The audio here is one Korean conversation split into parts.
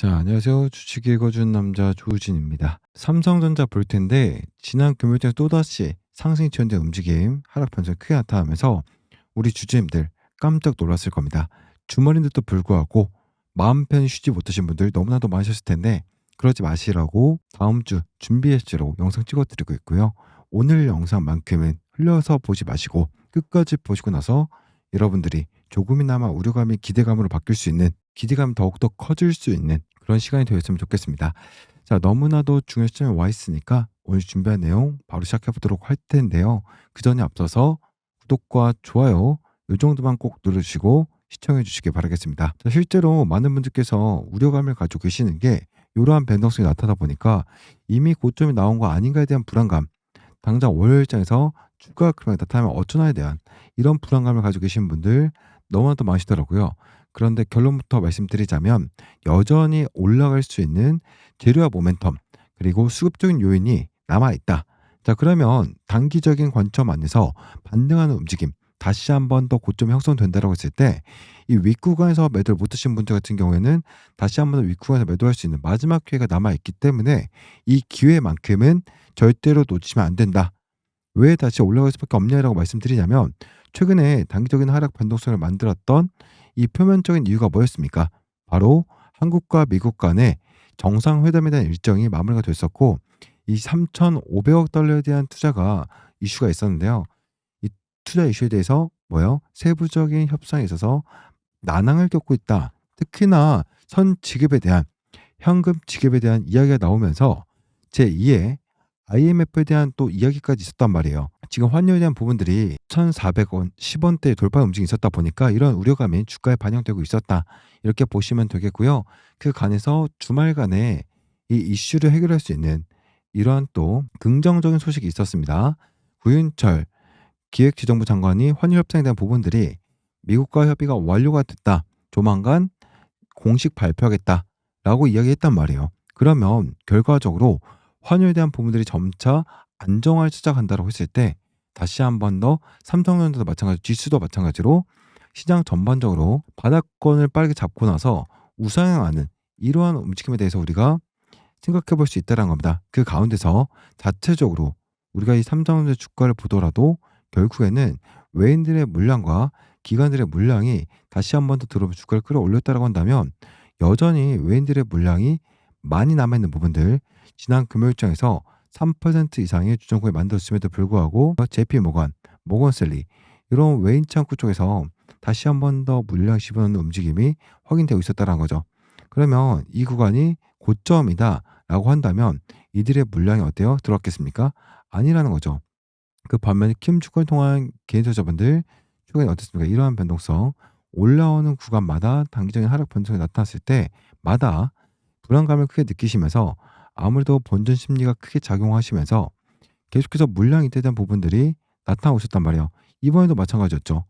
자, 안녕하세요. 주식 읽어준 남자 조우진입니다. 삼성전자 볼 텐데 지난 금요일에 또다시 상승이 튀어나온 움직임, 하락 변동이 크게 나타나면서 우리 주주님들 깜짝 놀랐을 겁니다. 주말인데도 불구하고 마음 편히 쉬지 못하신 분들 너무나도 많으셨을 텐데 그러지 마시라고 다음 주 준비하시라고 영상 찍어드리고 있고요. 오늘 영상만큼은 흘려서 보지 마시고 끝까지 보시고 나서 여러분들이 조금이나마 우려감이 기대감으로 바뀔 수 있는, 기대감이 더욱더 커질 수 있는 그런 시간이 되었으면 좋겠습니다. 자, 너무나도 중요한 시점에 와 있으니까 오늘 준비한 내용 바로 시작해 보도록 할 텐데요. 그 전에 앞서서 구독과 좋아요 이 정도만 꼭 눌러주시고 시청해 주시기 바라겠습니다. 자, 실제로 많은 분들께서 우려감을 가지고 계시는 게 이러한 변동성이 나타나다 보니까 이미 고점이 나온 거 아닌가에 대한 불안감, 당장 월요일장에서 추가 금액이 나타나면 어쩌나에 대한 이런 불안감을 가지고 계신 분들 너무나도 많으시더라고요. 그런데 결론부터 말씀드리자면 여전히 올라갈 수 있는 재료와 모멘텀 그리고 수급적인 요인이 남아있다. 자, 그러면 단기적인 관점 안에서 반등하는 움직임, 다시 한 번 더 고점이 형성된다고 했을 때 이 윗구간에서 매도를 못 하신 분들 같은 경우에는 다시 한 번 더 윗구간에서 매도할 수 있는 마지막 기회가 남아있기 때문에 이 기회만큼은 절대로 놓치면 안 된다. 왜 다시 올라갈 수밖에 없냐라고 말씀드리냐면 최근에 단기적인 하락 변동성을 만들었던 이 표면적인 이유가 뭐였습니까? 바로 한국과 미국 간의 정상회담에 대한 일정이 마무리가 됐었고 이 3,500억 달러에 대한 투자가 이슈가 있었는데요. 이 투자 이슈에 대해서 뭐요? 세부적인 협상에 있어서 난항을 겪고 있다. 특히나 선 지급에 대한, 현금 지급에 대한 이야기가 나오면서 제2의 IMF에 대한 또 이야기까지 있었단 말이에요. 지금 환율에 대한 부분들이 1,400원, 10원대 돌파 움직임이 있었다 보니까 이런 우려감이 주가에 반영되고 있었다. 이렇게 보시면 되겠고요. 그 간에서 주말간에 이 이슈를 해결할 수 있는 이러한 또 긍정적인 소식이 있었습니다. 구윤철 기획재정부 장관이 환율 협상에 대한 부분들이 미국과 협의가 완료가 됐다. 조만간 공식 발표하겠다라고 이야기했단 말이에요. 그러면 결과적으로 환율에 대한 부분들이 점차 안정화를 시작한다고 했을 때 다시 한 번 더 삼성전자도 마찬가지, 지수도 마찬가지로 시장 전반적으로 바닥권을 빠르게 잡고 나서 우상향하는 이러한 움직임에 대해서 우리가 생각해 볼 수 있다는 겁니다. 그 가운데서 자체적으로 우리가 이 삼성전자 주가를 보더라도 결국에는 외인들의 물량과 기관들의 물량이 다시 한 번 더 들어오면 주가를 끌어올렸다고 한다면 여전히 외인들의 물량이 많이 남아있는 부분들, 지난 금요일장에서 3% 이상의 주정권이 만들어졌음에도 불구하고 JP모건, 모건슬리 이런 외인 창구 쪽에서 다시 한 번 더 물량 씹어넣는 움직임이 확인되고 있었다는 거죠. 그러면 이 구간이 고점이다라고 한다면 이들의 물량이 어때요? 들어왔겠습니까? 아니라는 거죠. 그 반면에 킴 주가를 통한 개인 투자자분들 최근에 어떻습니까? 이러한 변동성, 올라오는 구간마다 단기적인 하락 변동성이 나타났을 때마다 불안감을 크게 느끼시면서 아무래도 본전 심리가 크게 작용하시면서 계속해서 물량 이태에 대한 부분들이 나타나고 있었단 말이에요. 이번에도 마찬가지였죠.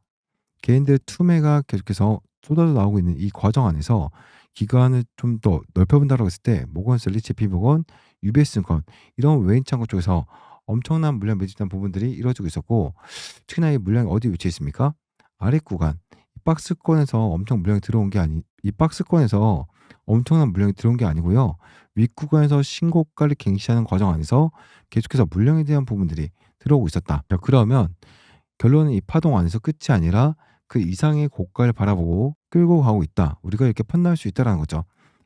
개인들의 투매가 계속해서 쏟아져 나오고 있는 이 과정 안에서 기간을 좀 더 넓혀본다고 했을 때 모건슬리, JP모건, UBS증권 이런 외인 창구 쪽에서 엄청난 물량 매집된 부분들이 이루어지고 있었고, 특히나 이 물량이 어디 위치해 있습니까? 아래 구간, 이 박스권에서 엄청 물량이 들어온 게 아니, 이 박스권에서 엄청난 물량이 들어온 게 아니고요. 윗구간에서 신고가를 갱신하는 과정 안에서 계속해서 물량에 대한 부분들이 들어오고 있었다. 자, 그러면 결론은 이 파동 안에서 끝이 아니라 그 이상의 고가를 바라보고 끌고 가고 있다. 우리가 이렇게 판단할 수 있다는 거죠.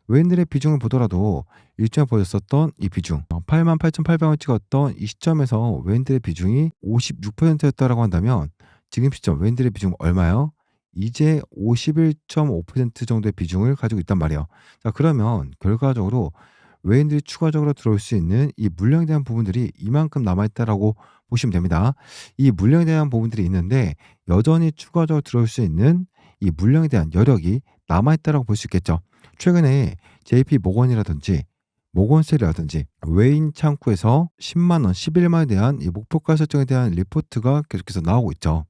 외인들의 비중을 보더라도 일정에 보였었던 이 비중 88,800원 찍었던 이 시점에서 외인들의 비중이 56%였다라고 한다면 지금 시점 외인들의 비중 얼마요? 이제 51.5% 정도의 비중을 가지고 있단 말이에요. 자, 그러면 결과적으로 외인들이 추가적으로 들어올 수 있는 이 물량에 대한 부분들이 이만큼 남아있다라고 보시면 됩니다. 이 물량에 대한 부분들이 있는데 여전히 추가적으로 들어올 수 있는 이 물량에 대한 여력이 남아있다라고 볼 수 있겠죠. 최근에 JP 모건이라든지 모건셀이라든지 외인 창구에서 10만 원, 11만 원에 대한 이 목표가 설정에 대한 리포트가 계속해서 나오고 있죠.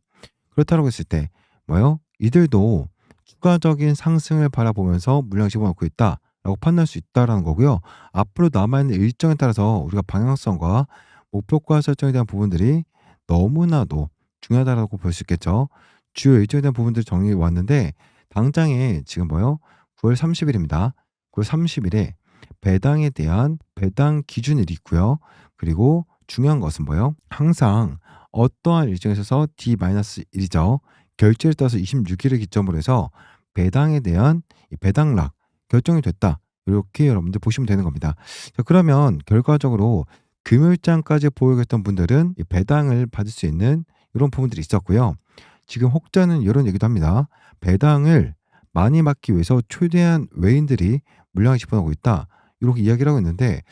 그렇다고 했을 때 뭐요? 이들도 추가적인 상승을 바라보면서 물량 집어넣고 있다라고 판단할 수 있다라는 거고요. 앞으로 남아있는 일정에 따라서 우리가 방향성과 목표가 설정에 대한 부분들이 너무나도 중요하다라고 볼 수 있겠죠. 주요 일정에 대한 부분들을 정리해 왔는데 당장에 지금 뭐요? 9월 30일입니다. 9월 30일에 배당에 대한 배당 기준일이 있고요. 그리고 중요한 것은 뭐예요? 항상 어떠한 일정에 있어서 D-1이죠. 결제를 따라서 26일을 기점으로 해서 배당에 대한 이 배당락 결정이 됐다. 이렇게 여러분들 보시면 되는 겁니다. 자, 그러면 결과적으로 금요일장까지 보유했던 분들은 이 배당을 받을 수 있는 이런 부분들이 있었고요. 지금 혹자는 이런 얘기도 합니다. 배당을 많이 받기 위해서 최대한 외인들이 물량을 집어넣고 있다. 이렇게 이야기를 하고 있는데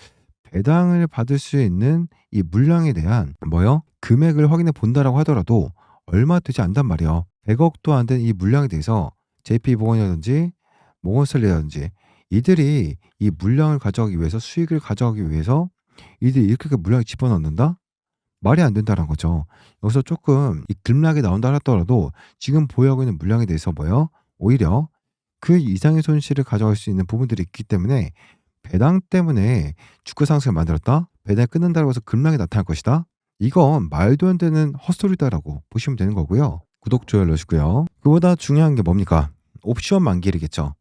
배당을 받을 수 있는 이 물량에 대한 뭐요? 금액을 확인해 본다라고 하더라도 얼마 되지 않단 말이에요. 100억도 안 되는 이 물량에 대해서 JP모건이라든지 모건스탠리라든지 이들이 이 물량을 가져가기 위해서 수익을 가져가기 위해서 이들이 이렇게 물량을 집어넣는다? 말이 안 된다는 거죠. 여기서 조금 이 급락이 나온다 하더라도 지금 보유하고 있는 물량에 대해서 뭐예요? 오히려 그 이상의 손실을 가져갈 수 있는 부분들이 있기 때문에 배당 때문에 주가 상승을 만들었다? 배당이 끊는다고 해서 급락이 나타날 것이다? 이건 말도 안 되는 헛소리다라고 보시면 되는 거고요. 구독, 좋아요 눌러주시고요. 그보다 중요한 게 뭡니까? 옵션 만기일이겠죠.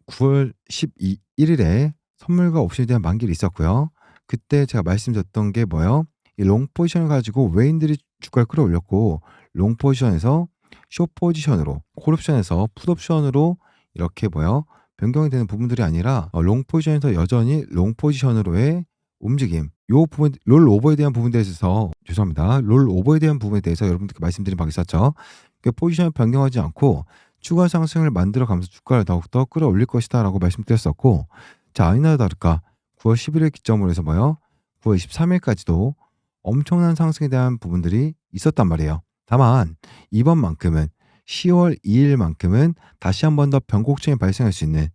9월 11일에 선물과 옵션에 대한 만기일이 있었고요. 그때 제가 말씀드렸던 게 뭐예요? 이 롱 포지션을 가지고 외인들이 주가를 끌어올렸고 롱 포지션에서 숏 포지션으로 콜옵션에서 풋옵션으로 이렇게 뭐예요? 변경이 되는 부분들이 아니라 롱 포지션에서 여전히 롱 포지션으로의 움직임 요 부분 롤 오버에 대한 부분에 대해서 죄송합니다. 롤 오버에 대한 부분에 대해서 여러분들께 말씀드린 바가 있었죠. 그 포지션을 변경하지 않고 추가 상승을 만들어 가면서 주가를 더욱더 끌어올릴 것이다라고 말씀드렸었고 자 아니나 다를까 9월 11일 기점으로 해서 뭐예요? 9월 23일까지도 엄청난 상승에 대한 부분들이 있었단 말이에요. 다만 이번만큼은 10월 2일만큼은 다시 한 번 더 변곡점이 발생할 수 있는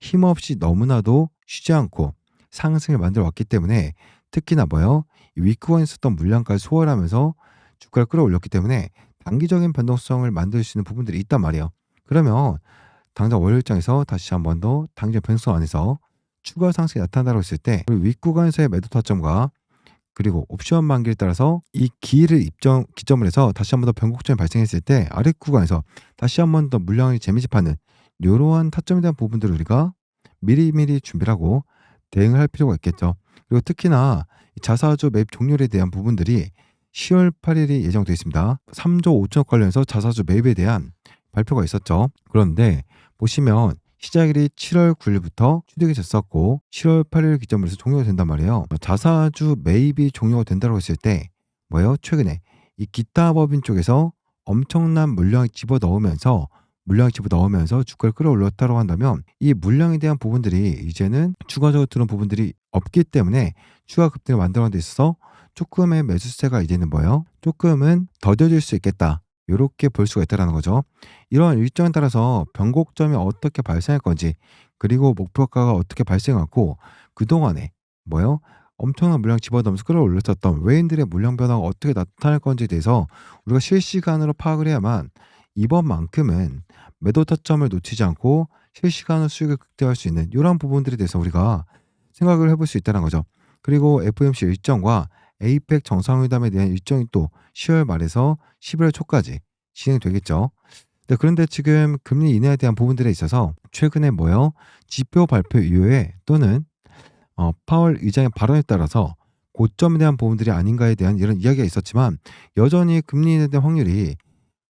힘없이 너무나도 쉬지 않고 상승을 만들어 왔기 때문에 특히나 뭐예요? 이 윗구간에 있었던 물량까지 소화하면서 주가를 끌어올렸기 때문에 단기적인 변동성을 만들 수 있는 부분들이 있단 말이에요. 그러면 당장 월요일장에서 다시 한 번 더 단기적 변동성 안에서 추가 상승이 나타난다고 했을 때 우리 윗구간에서의 매도 타점과 그리고 옵션 만기에 따라서 이 기일을 기점으로 해서 다시 한 번 더 변곡점이 발생했을 때 아래 구간에서 다시 한 번 더 물량을 재매집하는 이러한 타점에 대한 부분들을 우리가 미리미리 준비를 하고 대응을 할 필요가 있겠죠. 그리고 특히나 자사주 매입 종료에 대한 부분들이 10월 8일이 예정되어 있습니다. 3조 5천억 관련해서 자사주 매입에 대한 발표가 있었죠. 그런데 보시면 시작일이 7월 9일부터 취득이 됐었고 7월 8일 기점으로 해서 종료가 된단 말이에요. 자사주 매입이 종료가 된다고 했을 때 뭐예요? 최근에 이 기타 법인 쪽에서 엄청난 물량을 집어넣으면서 주가를 끌어올렸다고 한다면 이 물량에 대한 부분들이 이제는 추가적으로 들어온 부분들이 없기 때문에 추가 급등을 만들어가는 데 있어서 조금의 매수세가 이제는 뭐예요? 조금은 더뎌질 수 있겠다. 이렇게 볼 수가 있다는 거죠. 이런 일정에 따라서 변곡점이 어떻게 발생할 건지 그리고 목표가가 어떻게 발생하고 그동안에 뭐예요? 엄청난 물량 집어넣으면서 끌어올렸었던 외인들의 물량 변화가 어떻게 나타날 건지에 대해서 우리가 실시간으로 파악을 해야만 이번만큼은 매도 타점을 놓치지 않고 실시간으로 수익을 극대화할 수 있는 이런 부분들에 대해서 우리가 생각을 해볼 수 있다는 거죠. 그리고 FOMC 일정과 에이펙 정상회담에 대한 일정이 또 10월 말에서 11월 초까지 진행되겠죠. 네, 그런데 지금 금리 인하에 대한 부분들에 있어서 최근에 뭐요? 지표 발표 이후에 또는 파월 의장의 발언에 따라서 고점에 대한 부분들이 아닌가에 대한 이런 이야기가 있었지만 여전히 금리 인하에 대한 확률이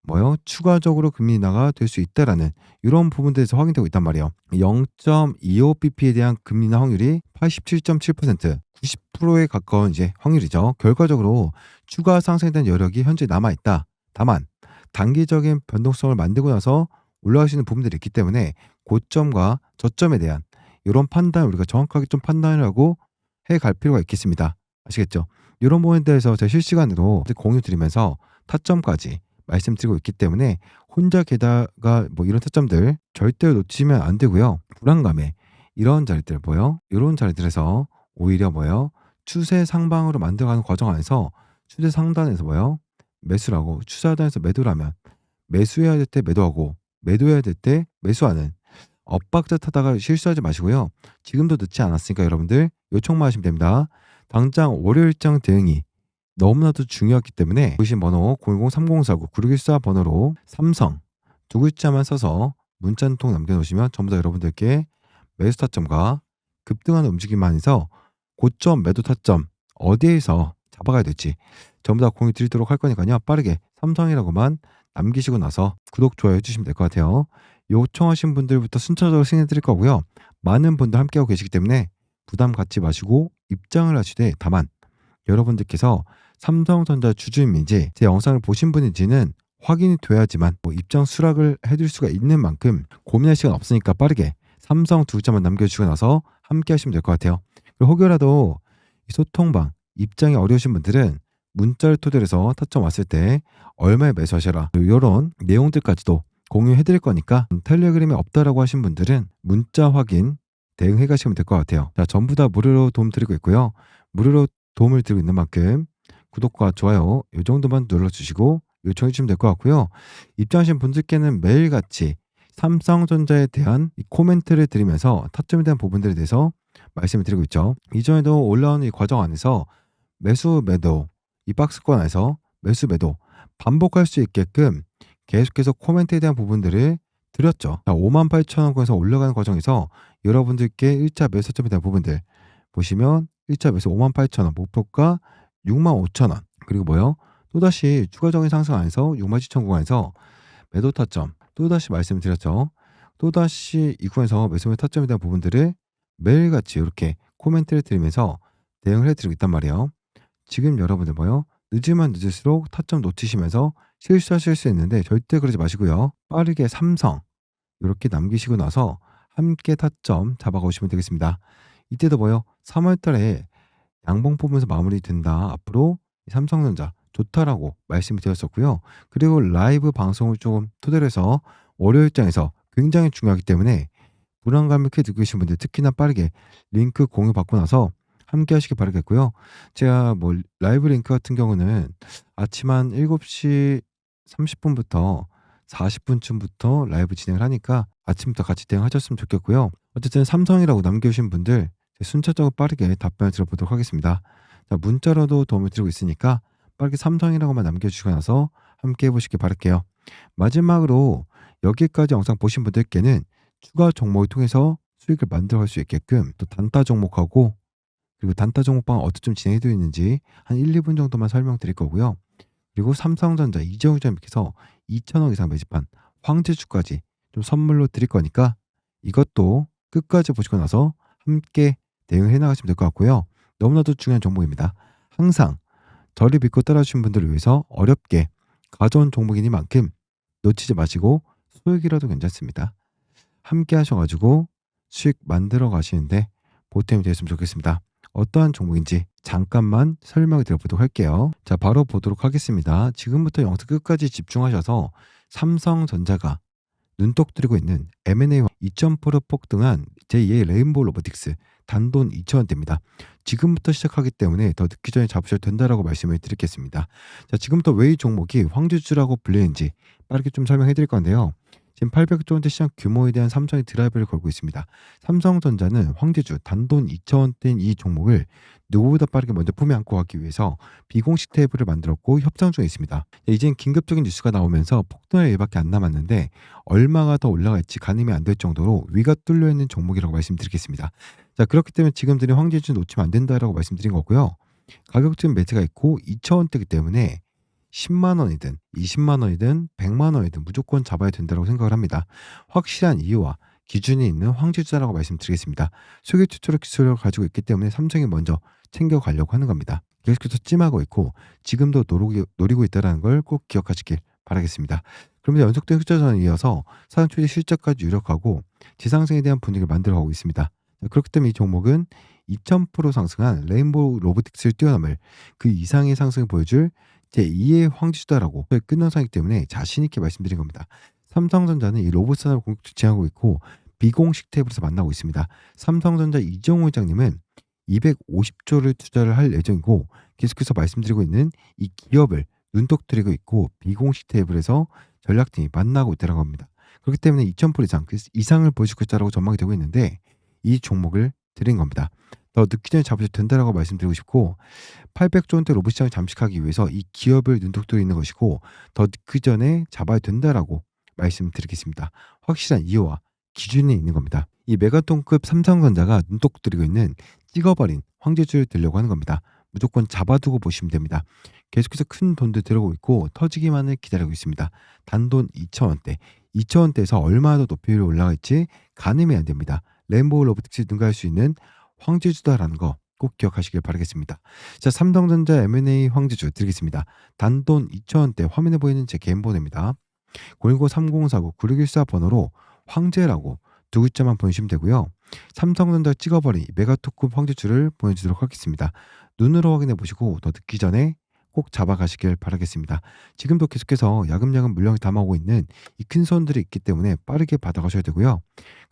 뭐요? 추가적으로 금리 인하가 될 수 있다라는 이런 부분들에서 확인되고 있단 말이에요. 0.25bp에 대한 금리 인하 확률이 87.7%, 90%에 가까운 이제 확률이죠. 결과적으로 추가 상승에 대한 여력이 현재 남아 있다. 다만 단기적인 변동성을 만들고 나서 올라갈 수 있는 부분들이 있기 때문에 고점과 저점에 대한 이런 판단 우리가 정확하게 좀 판단을 하고 해 갈 필요가 있겠습니다. 아시겠죠? 이런 부분에 대해서 제가 실시간으로 공유 드리면서 타점까지 말씀드리고 있기 때문에 혼자 게다가 뭐 이런 타점들 절대 놓치면 안 되고요. 불안감에 이런 자리들 뭐요? 이런 자리들에서 오히려 뭐요? 추세 상방으로 만들어가는 과정 안에서 추세 상단에서 뭐요? 매수라고 추세 하단에서 매도라면 매수해야 될 때 매도하고 매도해야 될 때 매수하는 엇박자 타다가 실수하지 마시고요. 지금도 늦지 않았으니까 여러분들 요청만 하시면 됩니다. 당장 월요일장 대응이 너무나도 중요했기 때문에 보신 번호 010-3049-9614 번호로 삼성 두 글자만 써서 문자 한 통 남겨놓으시면 전부 다 여러분들께 매수 타점과 급등하는 움직임만 해서 고점 매도 타점 어디에서 잡아가야 될지 전부 다 공유 드리도록 할 거니까요. 빠르게 삼성이라고만 남기시고 나서 구독, 좋아요 해주시면 될 것 같아요. 요청하신 분들부터 순차적으로 승인해 드릴 거고요. 많은 분들 함께하고 계시기 때문에 부담 갖지 마시고 입장을 하시되, 다만 여러분들께서 삼성전자 주주인지 제 영상을 보신 분인지는 확인이 돼야지만 입장 수락을 해드릴 수가 있는 만큼 고민할 시간 없으니까 빠르게 삼성 두 글자만 남겨주시고 나서 함께 하시면 될 것 같아요. 그리고 혹여라도 이 소통방 입장이 어려우신 분들은 문자를 토대로 해서 타점 왔을 때 얼마에 매수하셔라, 이런 내용들까지도 공유해 드릴 거니까 텔레그램에 없다라고 하신 분들은 문자 확인 대응해 가시면 될 것 같아요. 자, 전부 다 무료로 도움 드리고 있고요. 무료로 도움을 드리고 있는 만큼 구독과 좋아요 이 정도만 눌러주시고 요청해 주시면 될 것 같고요. 입장하신 분들께는 매일같이 삼성전자에 대한 이 코멘트를 드리면서 타점에 대한 부분들에 대해서 말씀을 드리고 있죠. 이전에도 올라오는 이 과정 안에서 매수 매도, 이 박스권 안에서 매수 매도 반복할 수 있게끔 계속해서 코멘트에 대한 부분들을 드렸죠. 58,000원권에서 올라가는 과정에서 여러분들께 1차 매수점에 대한 부분들 보시면 1차 매수 58,000원, 목표가 65,000원, 그리고 뭐요? 또다시 추가적인 상승 안에서 67,000 구간에서 매도 타점 또다시 말씀을 드렸죠. 또다시 이 구간에서 매수 타점에 대한 부분들을 매일같이 이렇게 코멘트를 드리면서 대응을 해드리고 있단 말이에요. 지금 여러분들 뭐요? 늦으면 늦을수록 타점 놓치시면서 실수하실 수 있는데 절대 그러지 마시고요. 빠르게 삼성 이렇게 남기시고 나서 함께 타점 잡아가시면 되겠습니다. 이때도 뭐요? 3월 달에 양봉 보면서 마무리 된다. 앞으로 삼성전자 좋다라고 말씀을 드렸었고요. 그리고 라이브 방송을 조금 토대로 해서 월요일장에서 굉장히 중요하기 때문에 불안감을 크게 느끼고 계신 분들 특히나 빠르게 링크 공유 받고 나서 함께 하시길 바라겠고요. 제가 뭐 라이브 링크 같은 경우는 아침 한 7시 30분부터 40분쯤부터 라이브 진행을 하니까 아침부터 같이 대응하셨으면 좋겠고요. 어쨌든 삼성이라고 남겨주신 분들 순차적으로 빠르게 답변을 드려보도록 하겠습니다. 자, 문자로도 도움을 드리고 있으니까 빠르게 삼성이라고만 남겨주시고 나서 함께 해보시길 바랄게요. 마지막으로 여기까지 영상 보신 분들께는 추가 종목을 통해서 수익을 만들어갈 수 있게끔 또 단타 종목하고 그리고 단타 종목방 어떻게 좀 진행해도 있는지 한 1, 2분 정도만 설명드릴 거고요. 그리고 삼성전자 이재훈장님께서 2천억 이상 매집한 황제주까지 좀 선물로 드릴 거니까 이것도 끝까지 보시고 나서 함께 대응해 나가시면 될 것 같고요. 너무나도 중요한 정보입니다. 항상 저를 믿고 따라주신 분들을 위해서 어렵게 가져온 종목이니만큼 놓치지 마시고 소액이라도 괜찮습니다. 함께 하셔가지고 수익 만들어 가시는데 보탬이 되었으면 좋겠습니다. 어떠한 종목인지 잠깐만 설명을 드려보도록 할게요. 자, 바로 보도록 하겠습니다. 지금부터 영상 끝까지 집중하셔서 삼성전자가 눈독 들이고 있는 M&A 2.0% 폭등한 제2의 레인보우 로보틱스 단돈 2,000원대입니다. 지금부터 시작하기 때문에 더 늦기 전에 잡으셔도 된다라고 말씀을 드리겠습니다. 자, 지금부터 왜 이 종목이 황제주라고 불리는지 빠르게 좀 설명해 드릴 건데요. 지금 800조 원대 시장 규모에 대한 삼성이 드라이브를 걸고 있습니다. 삼성전자는 황제주 단돈 2,000원대인 이 종목을 누구보다 빠르게 먼저 품에 안고 가기 위해서 비공식 테이블을 만들었고 협상 중에 있습니다. 이젠 긴급적인 뉴스가 나오면서 폭등할 일밖에 안 남았는데 얼마가 더 올라갈지 가늠이 안 될 정도로 위가 뚫려 있는 종목이라고 말씀드리겠습니다. 자, 그렇기 때문에 지금 드린 황제주 놓치면 안 된다라고 말씀드린 거고요. 가격적인 매트가 있고 2,000원대이기 때문에 10만 원이든 20만 원이든 100만 원이든 무조건 잡아야 된다고 생각을 합니다. 확실한 이유와 기준이 있는 황제주라고 말씀드리겠습니다. 소액 추출력 기술을 가지고 있기 때문에 삼성이 먼저 챙겨가려고 하는 겁니다. 계속해서 찜하고 있고 지금도 노리고 있다는 걸 꼭 기억하시길 바라겠습니다. 그러면 연속된 흑자전에 이어서 사상 초기 실적까지 유력하고 지상승에 대한 분위기를 만들어가고 있습니다. 그렇기 때문에 이 종목은 2,000% 상승한 레인보우 로보틱스를 뛰어넘을 그 이상의 상승을 보여줄 제2의 황제주다라고 끝난 상이기 때문에 자신 있게 말씀드린 겁니다. 삼성전자는 이 로봇 산업을 공격적으로 지향하고 있고 비공식 테이블에서 만나고 있습니다. 삼성전자 이정호 회장님은 250조를 투자를 할 예정이고 계속해서 말씀드리고 있는 이 기업을 눈독 들이고 있고 비공식 테이블에서 전략팀이 만나고 있다는 겁니다. 그렇기 때문에 2,000% 이상 그 이상을 보여줄 것이라고 전망이 되고 있는데 이 종목을 드린 겁니다. 더 늦기 전에 잡으셔도 된다라고 말씀드리고 싶고 800조 원대 로봇 시장을 잠식하기 위해서 이 기업을 눈독 들이고 있는 것이고 더 늦기 전에 잡아야 된다라고 말씀드리겠습니다. 확실한 이유와 기준이 있는 겁니다. 이 메가톤급 삼성전자가 눈독 들이고 있는 찍어버린 황제주를 들려고 하는 겁니다. 무조건 잡아두고 보시면 됩니다. 계속해서 큰 돈도 들어오고 있고 터지기만을 기다리고 있습니다. 단돈 2,000원대. 2,000원대에서 얼마나 더 높이 올라갈지 가늠이 안 됩니다. 레인보우 로보틱스 능가할 수 있는 황제주다라는 거 꼭 기억하시길 바라겠습니다. 자, 삼성전자 M&A 황제주 드리겠습니다. 단돈 2,000원대 화면에 보이는 제 개인 번호입니다. 010-3049-9614 번호로 황제라고 두 글자만 보내주시면 되고요. 삼성전자 찍어버린 메가토급 황제주를 보내주도록 하겠습니다. 눈으로 확인해 보시고 더 늦기 전에 꼭 잡아가시길 바라겠습니다. 지금도 계속해서 야금야금 물량이 담아오고 있는 이 큰 손들이 있기 때문에 빠르게 받아가셔야 되고요.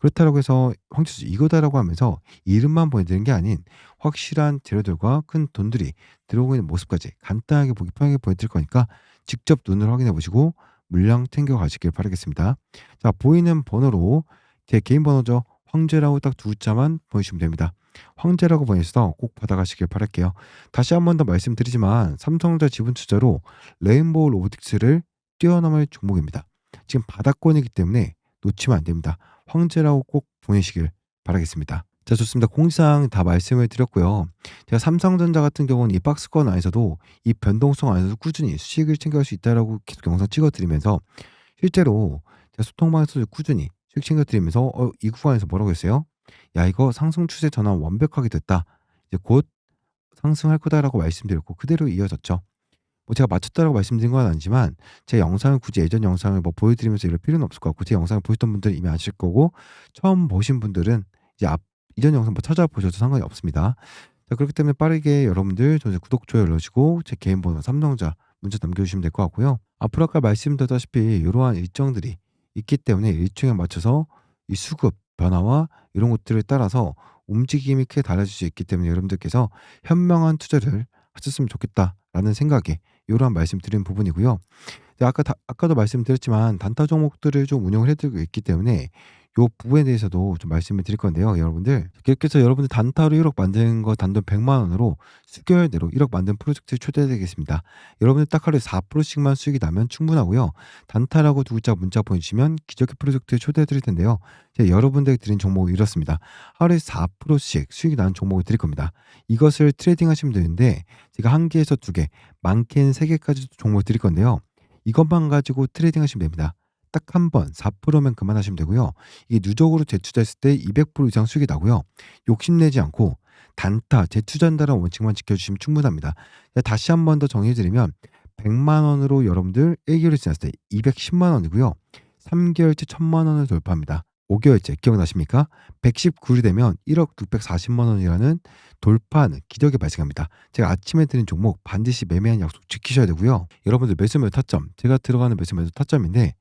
그렇다고 해서 황제주 이거다라고 하면서 이름만 보내드리는 게 아닌 확실한 재료들과 큰 돈들이 들어오고 있는 모습까지 간단하게 보기 편하게 보여드릴 거니까 직접 눈으로 확인해 보시고 물량 챙겨 가시길 바라겠습니다. 자, 보이는 번호로 제 개인 번호죠. 황제라고 딱 두 글자만 보내주시면 됩니다. 황제라고 보내셔서 꼭 받아가시길 바랄게요. 다시 한 번 더 말씀드리지만 삼성전자 지분투자로 레인보우 로보틱스를 뛰어넘을 종목입니다. 지금 바닥권이기 때문에 놓치면 안 됩니다. 황제라고 꼭 보내시길 바라겠습니다. 자, 좋습니다. 공지사항 다 말씀을 드렸고요. 제가 삼성전자 같은 경우는 이 박스권 안에서도 이 변동성 안에서도 꾸준히 수익을 챙겨갈 수 있다라고 계속 영상 찍어드리면서 실제로 제가 소통방에서도 꾸준히 수익 챙겨드리면서 이 구간에서 뭐라고 했어요? 야, 이거 상승 추세 전환 완벽하게 됐다. 이제 곧 상승할 거다라고 말씀드렸고 그대로 이어졌죠. 뭐 제가 맞췄다라고 말씀드린 건 아니지만 제 영상을 굳이 예전 영상을 뭐 보여드리면서 이럴 필요는 없을 것 같고 제 영상을 보셨던 분들은 이미 아실 거고 처음 보신 분들은 이제 이전 영상 뭐 찾아보셔도 상관이 없습니다. 자, 그렇기 때문에 빠르게 여러분들 저 구독, 좋아요 눌러주시고 제 개인 번호 삼성전자 문자 남겨주시면 될 것 같고요. 앞으로 아까 말씀드렸다시피 이러한 일정들이 있기 때문에 일정에 맞춰서 이 수급 변화와 이런 것들을 따라서 움직임이 크게 달라질 수 있기 때문에 여러분들께서 현명한 투자를 하셨으면 좋겠다라는 생각에 이러한 말씀드린 부분이고요. 네, 아까도 말씀드렸지만 단타 종목들을 좀 운영을 해드리고 있기 때문에 요 부분에 대해서도 좀 말씀을 드릴 건데요. 여러분들 계속해서 여러분들 단타로 1억 만드는 거 단돈 100만 원으로 수개월 내로 1억 만든 프로젝트 초대해드리겠습니다. 여러분들 딱 하루에 4%씩만 수익이 나면 충분하고요. 단타라고 두 글자 문자 보내주시면 기적의 프로젝트에 초대해드릴 텐데요. 제가 여러분들에게 드린 종목이 이렇습니다. 하루에 4%씩 수익이 나는 종목을 드릴 겁니다. 이것을 트레이딩 하시면 되는데 제가 1개에서 2개, 많게는 3개까지도 종목을 드릴 건데요. 이것만 가지고 트레이딩 하시면 됩니다. 딱 한 번 4%면 그만하시면 되고요. 이게 누적으로 재투자했을 때 200% 이상 수익이 나고요. 욕심내지 않고 단타, 재투자한다는 원칙만 지켜주시면 충분합니다. 다시 한 번 더 정리해드리면 100만 원으로 여러분들 1개월이 지났을 때 210만 원이고요. 3개월째 1000만 원을 돌파합니다. 5개월째 기억나십니까? 119일이 되면 1억 640만 원이라는 돌파하는 기적이 발생합니다. 제가 아침에 드린 종목 반드시 매매한 약속 지키셔야 되고요. 여러분들 매수 매도 타점, 제가 들어가는 매수 매도 타점인데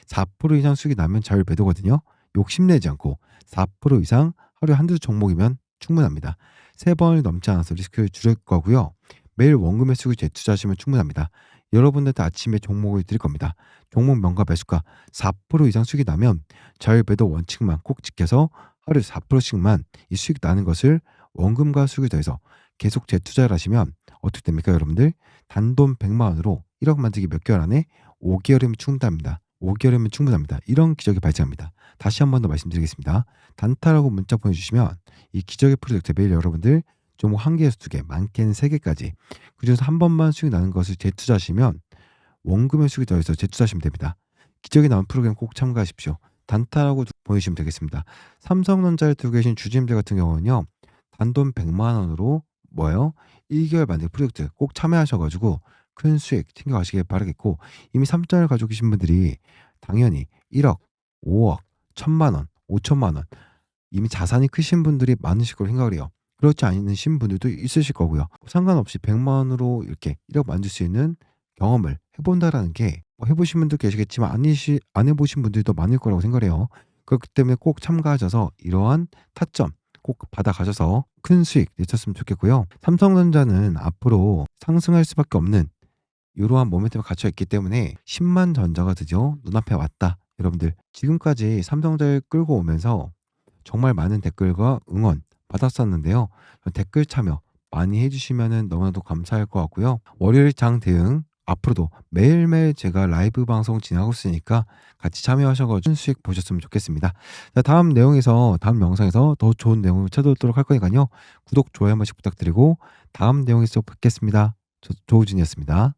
4% 이상 수익이 나면 잘 매도거든요. 욕심내지 않고 4% 이상 하루에 한두 종목이면 충분합니다. 3번을 넘지 않아서 리스크를 줄일 거고요. 매일 원금의 수익을 재투자하시면 충분합니다. 여러분들한테 아침에 종목을 드릴 겁니다. 종목 명과 매수가 4% 이상 수익이 나면 자율 매도 원칙만 꼭 지켜서 하루에 4%씩만 이 수익 나는 것을 원금과 수익을 더해서 계속 재투자를 하시면 어떻게 됩니까, 여러분들? 단돈 100만 원으로 1억 만들기 몇 개월 안에 5개월이면 충분합니다. 5개월이면 충분합니다. 이런 기적이 발생합니다. 다시 한 번 더 말씀드리겠습니다. 단타라고 문자 보내주시면 이 기적의 프로젝트 매일 여러분들 종목 1개에서 2개, 많게는 3개까지 그중에서 한 번만 수익 나는 것을 재투자하시면 원금의 수익이 더해서 재투자하시면 됩니다. 기적이 나온 프로그램 꼭 참가하십시오. 단타라고 보내주시면 되겠습니다. 삼성전자를 두고 계신 주주님들 같은 경우는요. 단돈 100만 원으로 뭐예요? 1개월 만들 프로젝트 꼭 참여하셔가지고 큰 수익 챙겨가시길 바라겠고 이미 3장을 가지고 계신 분들이 당연히 1억, 5억, 1000만 원, 5천만 원 이미 자산이 크신 분들이 많으실 거로 생각을 해요. 그렇지 않으신 분들도 있으실 거고요. 상관없이 100만 원으로 이렇게 1억 만들 수 있는 경험을 해본다라는 게 뭐 해보신 분도 계시겠지만 안 해보신 분들도 많을 거라고 생각을 해요. 그렇기 때문에 꼭 참가하셔서 이러한 타점 꼭 받아가셔서 큰 수익 내셨으면 좋겠고요. 삼성전자는 앞으로 상승할 수밖에 없는 이러한 모멘텀에 갇혀 있기 때문에 10만 전자가 드디어 눈앞에 왔다. 여러분들 지금까지 삼성전자를 끌고 오면서 정말 많은 댓글과 응원 받았었는데요. 댓글 참여 많이 해주시면 너무나도 감사할 것 같고요. 월요일 장 대응 앞으로도 매일매일 제가 라이브 방송 진행하고 있으니까 같이 참여하셔 가지고 수익 보셨으면 좋겠습니다. 자, 다음 영상에서 더 좋은 내용을 찾아오도록 할 거니까요. 구독, 좋아요 한 번씩 부탁드리고 다음 내용에서 뵙겠습니다. 조우진이었습니다.